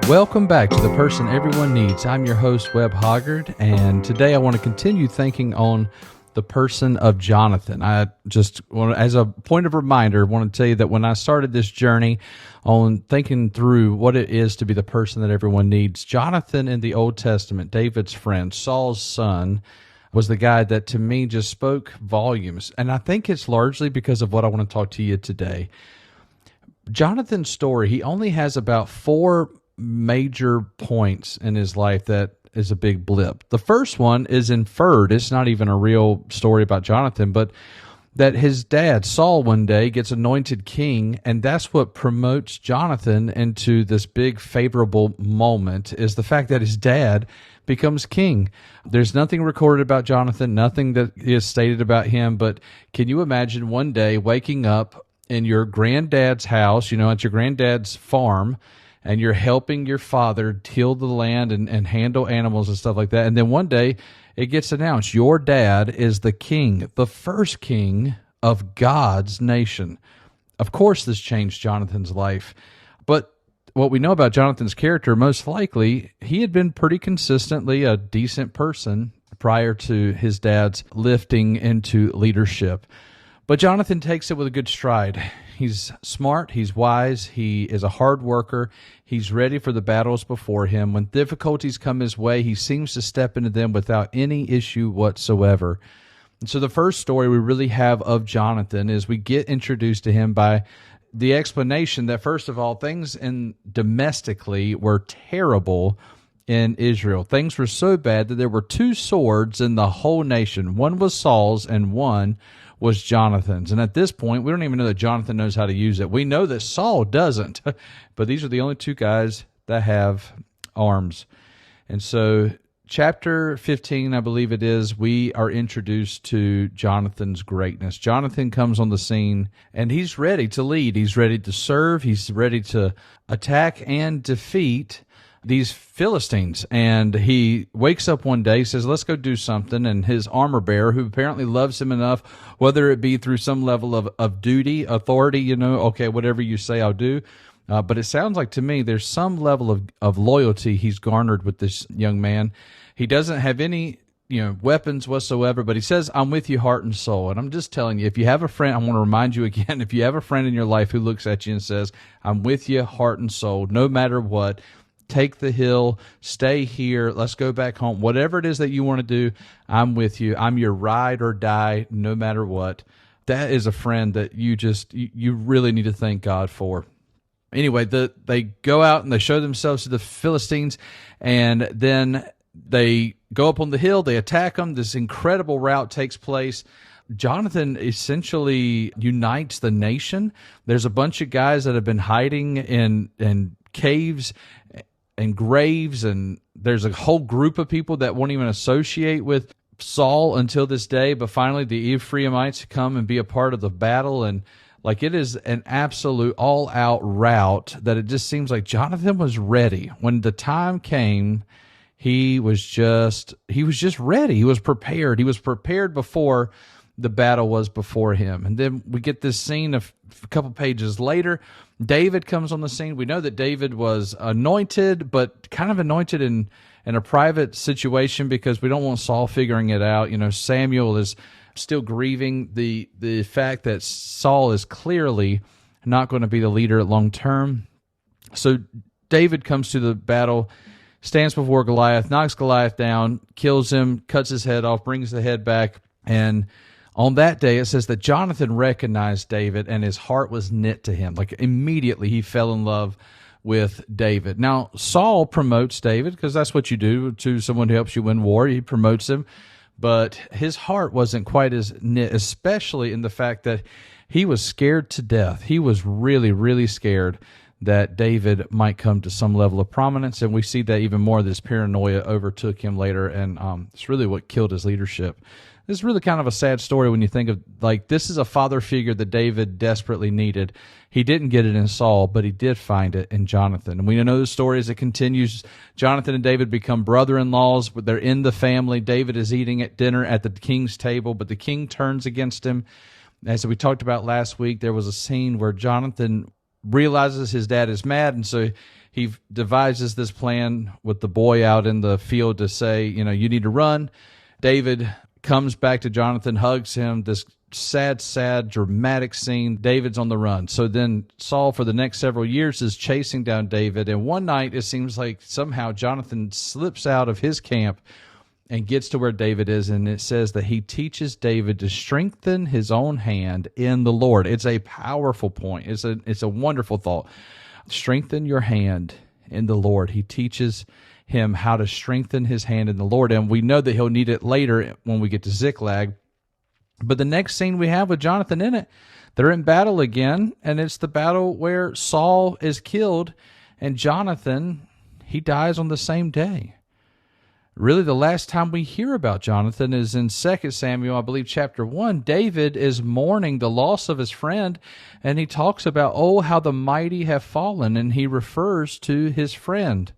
Welcome back to The Person Everyone Needs. I'm your host, Webb Hoggard, and today I want to continue thinking on the person of Jonathan. I just want, as a point of reminder, want to tell you that when I started this journey on thinking through what it is to be the person that everyone needs, Jonathan in the Old Testament, David's friend, Saul's son, was the guy that to me just spoke volumes. And I think it's largely because of what I want to talk to you today. Jonathan's story, he only has about 4 major points in his life that is a big blip. The first one is inferred. It's not even a real story about Jonathan, but that his dad, Saul, one day gets anointed king, and that's what promotes Jonathan into this big favorable moment, is the fact that his dad becomes king. There's nothing recorded about Jonathan, nothing that is stated about him, but can you imagine one day waking up in your granddad's house, at your granddad's farm, and you're helping your father till the land and handle animals and stuff like that. And then one day it gets announced, your dad is the king, the first king of God's nation. Of course, this changed Jonathan's life. But what we know about Jonathan's character, most likely, he had been pretty consistently a decent person prior to his dad's lifting into leadership. But Jonathan takes it with a good stride. He's smart, he's wise, he is a hard worker, he's ready for the battles before him. When difficulties come his way, he seems to step into them without any issue whatsoever. And so the first story we really have of Jonathan is we get introduced to him by the explanation that, first of all, things domestically were terrible in Israel. Things were so bad that there were 2 swords in the whole nation. One was Saul's and one was Jonathan's. And at this point, we don't even know that Jonathan knows how to use it. We know that Saul doesn't, but these are the only 2 guys that have arms. And so chapter 15, I believe it is, we are introduced to Jonathan's greatness. Jonathan comes on the scene, and he's ready to lead. He's ready to serve. He's ready to attack and defeat these Philistines. And he wakes up one day, says, let's go do something. And his armor bearer, who apparently loves him enough, whether it be through some level of duty, authority, okay, whatever you say, I'll do. But it sounds like to me there's some level of loyalty he's garnered with this young man. He doesn't have any weapons whatsoever, but he says, I'm with you heart and soul. And I'm just telling you, if you have a friend, I want to remind you again, if you have a friend in your life who looks at you and says, I'm with you heart and soul, no matter what, take the hill, stay here, let's go back home. Whatever it is that you want to do, I'm with you. I'm your ride or die, no matter what. That is a friend that you really need to thank God for. Anyway, they go out and they show themselves to the Philistines, and then they go up on the hill, they attack them. This incredible rout takes place. Jonathan essentially unites the nation. There's a bunch of guys that have been hiding in caves and graves, and there's a whole group of people that won't even associate with Saul until this day, but finally the Ephraimites come and be a part of the battle, and it is an absolute all-out rout that it just seems like Jonathan was ready. When the time came, he was just ready. He was prepared. He was prepared before the battle was before him. And then we get this scene a couple pages later. David comes on the scene. We know that David was anointed, but kind of anointed in a private situation because we don't want Saul figuring it out. Samuel is still grieving the fact that Saul is clearly not going to be the leader long term. So David comes to the battle, stands before Goliath, knocks Goliath down, kills him, cuts his head off, brings the head back, and on that day, it says that Jonathan recognized David and his heart was knit to him. Immediately he fell in love with David. Now, Saul promotes David because that's what you do to someone who helps you win war. He promotes him, but his heart wasn't quite as knit, especially in the fact that he was scared to death. He was really, really scared that David might come to some level of prominence, and we see that even more. This paranoia overtook him later, and it's really what killed his leadership. This is really kind of a sad story when you think of, this is a father figure that David desperately needed. He didn't get it in Saul, but he did find it in Jonathan. And we know the story as it continues. Jonathan and David become brother-in-laws, but they're in the family. David is eating at dinner at the king's table, but the king turns against him. As we talked about last week, there was a scene where Jonathan realizes his dad is mad, and so he devises this plan with the boy out in the field to say, you need to run. David comes back to Jonathan, hugs him, this sad, dramatic scene. David's on the run. So then Saul, for the next several years, is chasing down David. And one night, it seems like somehow Jonathan slips out of his camp and gets to where David is. And it says that he teaches David to strengthen his own hand in the Lord. It's a powerful point. It's a wonderful thought. Strengthen your hand in the Lord. He teaches him how to strengthen his hand in the Lord. And we know that he'll need it later when we get to Ziklag. But the next scene we have with Jonathan in it, they're in battle again, and it's the battle where Saul is killed, and Jonathan, he dies on the same day. Really, the last time we hear about Jonathan is in 2 Samuel, I believe, chapter 1. David is mourning the loss of his friend, and he talks about, oh, how the mighty have fallen, and he refers to his friend.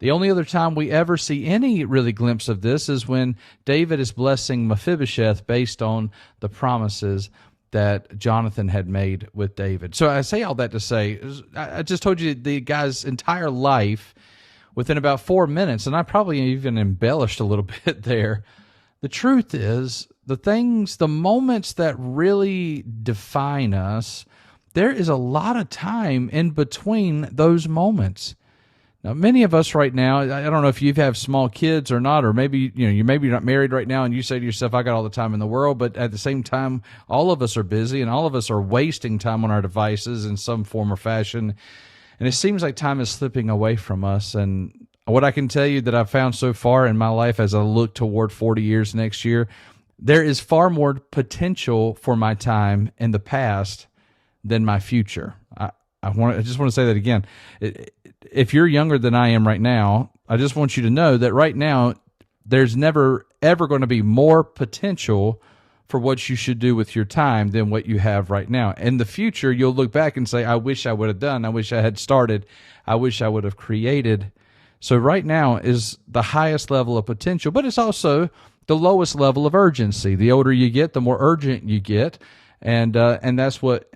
The only other time we ever see any really glimpse of this is when David is blessing Mephibosheth based on the promises that Jonathan had made with David. So I say all that to say, I just told you the guy's entire life within about 4 minutes, and I probably even embellished a little bit there. The truth is, the moments that really define us, there is a lot of time in between those moments. Now, many of us right now, I don't know if you have small kids or not, or maybe you're not married right now and you say to yourself, I got all the time in the world, but at the same time, all of us are busy and all of us are wasting time on our devices in some form or fashion. And it seems like time is slipping away from us. And what I can tell you that I've found so far in my life as I look toward 40 years next year, there is far more potential for my time in the past than my future. I just want to say that again. If you're younger than I am right now, I just want you to know that right now, there's never, ever going to be more potential for what you should do with your time than what you have right now. In the future, you'll look back and say, I wish I would have done. I wish I had started. I wish I would have created. So right now is the highest level of potential, but it's also the lowest level of urgency. The older you get, the more urgent you get. And that's what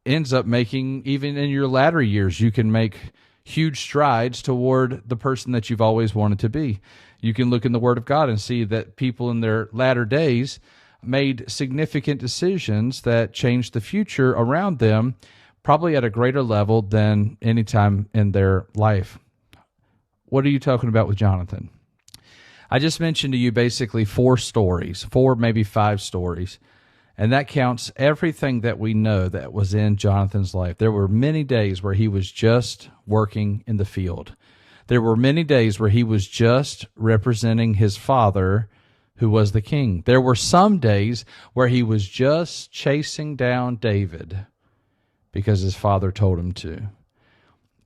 ends up making, even in your latter years, you can make huge strides toward the person that you've always wanted to be. You can look in the Word of God and see that people in their latter days made significant decisions that changed the future around them, probably at a greater level than any time in their life. What are you talking about with Jonathan? I just mentioned to you basically 4 stories, 4, maybe 5 stories. And that counts everything that we know that was in Jonathan's life. There were many days where he was just working in the field. There were many days where he was just representing his father, who was the king. There were some days where he was just chasing down David because his father told him to.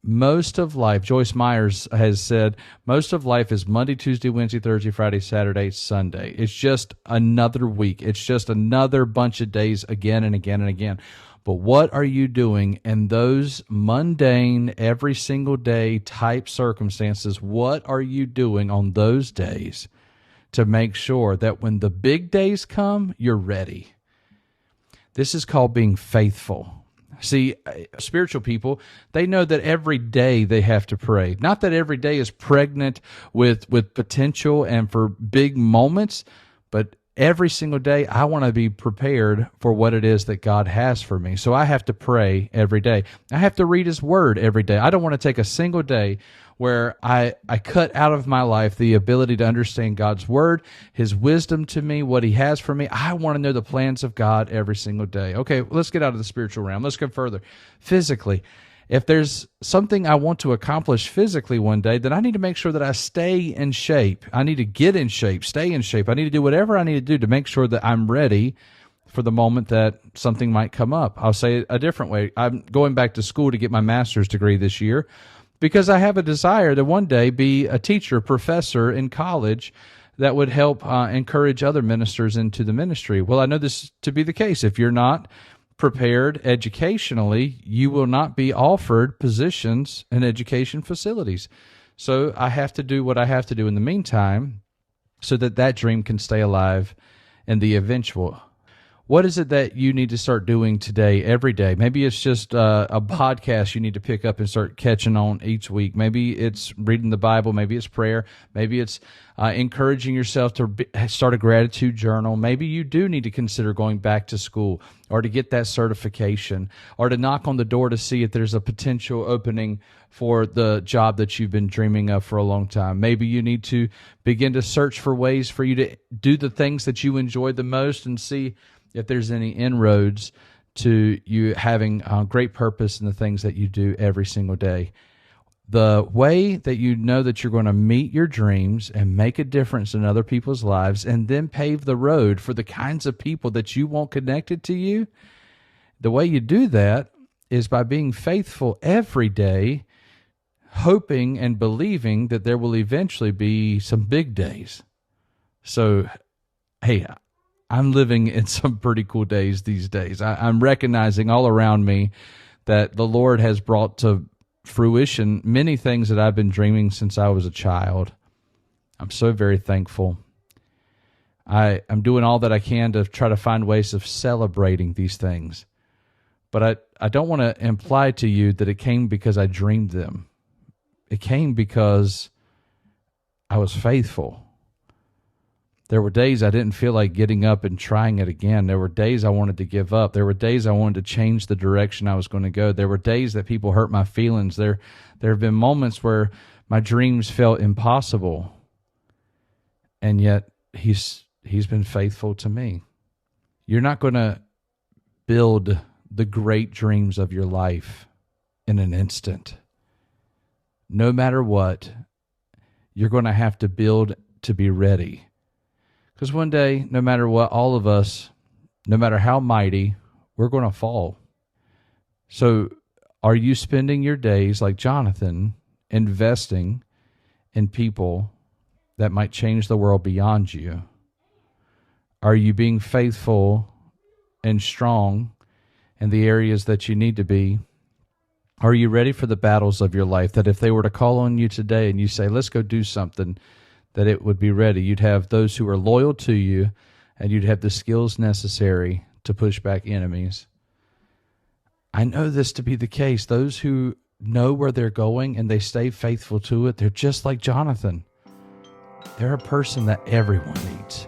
Most of life, Joyce Myers has said, most of life is Monday, Tuesday, Wednesday, Thursday, Friday, Saturday, Sunday. It's just another week. It's just another bunch of days again and again and again. But what are you doing in those mundane, every single day type circumstances? What are you doing on those days to make sure that when the big days come, you're ready? This is called being faithful. See, spiritual people, they know that every day they have to pray. Not that every day is pregnant with potential and for big moments, but every single day I want to be prepared for what it is that God has for me. So I have to pray every day. I have to read His Word every day. I don't want to take a single day where I cut out of my life the ability to understand God's Word, His wisdom to me, what He has for me. I want to know the plans of God every single day. Okay, let's get out of the spiritual realm. Let's go further. Physically, if there's something I want to accomplish physically one day, then I need to make sure that I stay in shape. I need to get in shape, stay in shape. I need to do whatever I need to do to make sure that I'm ready for the moment that something might come up. I'll say it a different way. I'm going back to school to get my master's degree this year, because I have a desire to one day be a teacher, professor in college that would help encourage other ministers into the ministry. Well, I know this to be the case. If you're not prepared educationally, you will not be offered positions in education facilities. So I have to do what I have to do in the meantime so that that dream can stay alive in the eventual. What is it that you need to start doing today, every day? Maybe it's just a podcast you need to pick up and start catching on each week. Maybe it's reading the Bible. Maybe it's prayer. Maybe it's encouraging yourself to start a gratitude journal. Maybe you do need to consider going back to school or to get that certification or to knock on the door to see if there's a potential opening for the job that you've been dreaming of for a long time. Maybe you need to begin to search for ways for you to do the things that you enjoy the most and see if there's any inroads to you having great purpose in the things that you do every single day. The way that you know that you're going to meet your dreams and make a difference in other people's lives and then pave the road for the kinds of people that you want connected to you, the way you do that is by being faithful every day, hoping and believing that there will eventually be some big days. So, hey, I'm living in some pretty cool days these days. I'm recognizing all around me that the Lord has brought to fruition many things that I've been dreaming since I was a child. I'm so very thankful. I'm doing all that I can to try to find ways of celebrating these things. But I don't want to imply to you that it came because I dreamed them. It came because I was faithful. There were days I didn't feel like getting up and trying it again. There were days I wanted to give up. There were days I wanted to change the direction I was going to go. There were days that people hurt my feelings. There have been moments where my dreams felt impossible. And yet he's been faithful to me. You're not going to build the great dreams of your life in an instant. No matter what, you're going to have to build to be ready. Because one day, no matter what, all of us, no matter how mighty, we're going to fall. So are you spending your days like Jonathan, investing in people that might change the world beyond you? Are you being faithful and strong in the areas that you need to be? Are you ready for the battles of your life, that if they were to call on you today and you say, let's go do something, that it would be ready? You'd have those who are loyal to you, and you'd have the skills necessary to push back enemies. I know this to be the case. Those who know where they're going and they stay faithful to it, they're just like Jonathan. They're a person that everyone needs.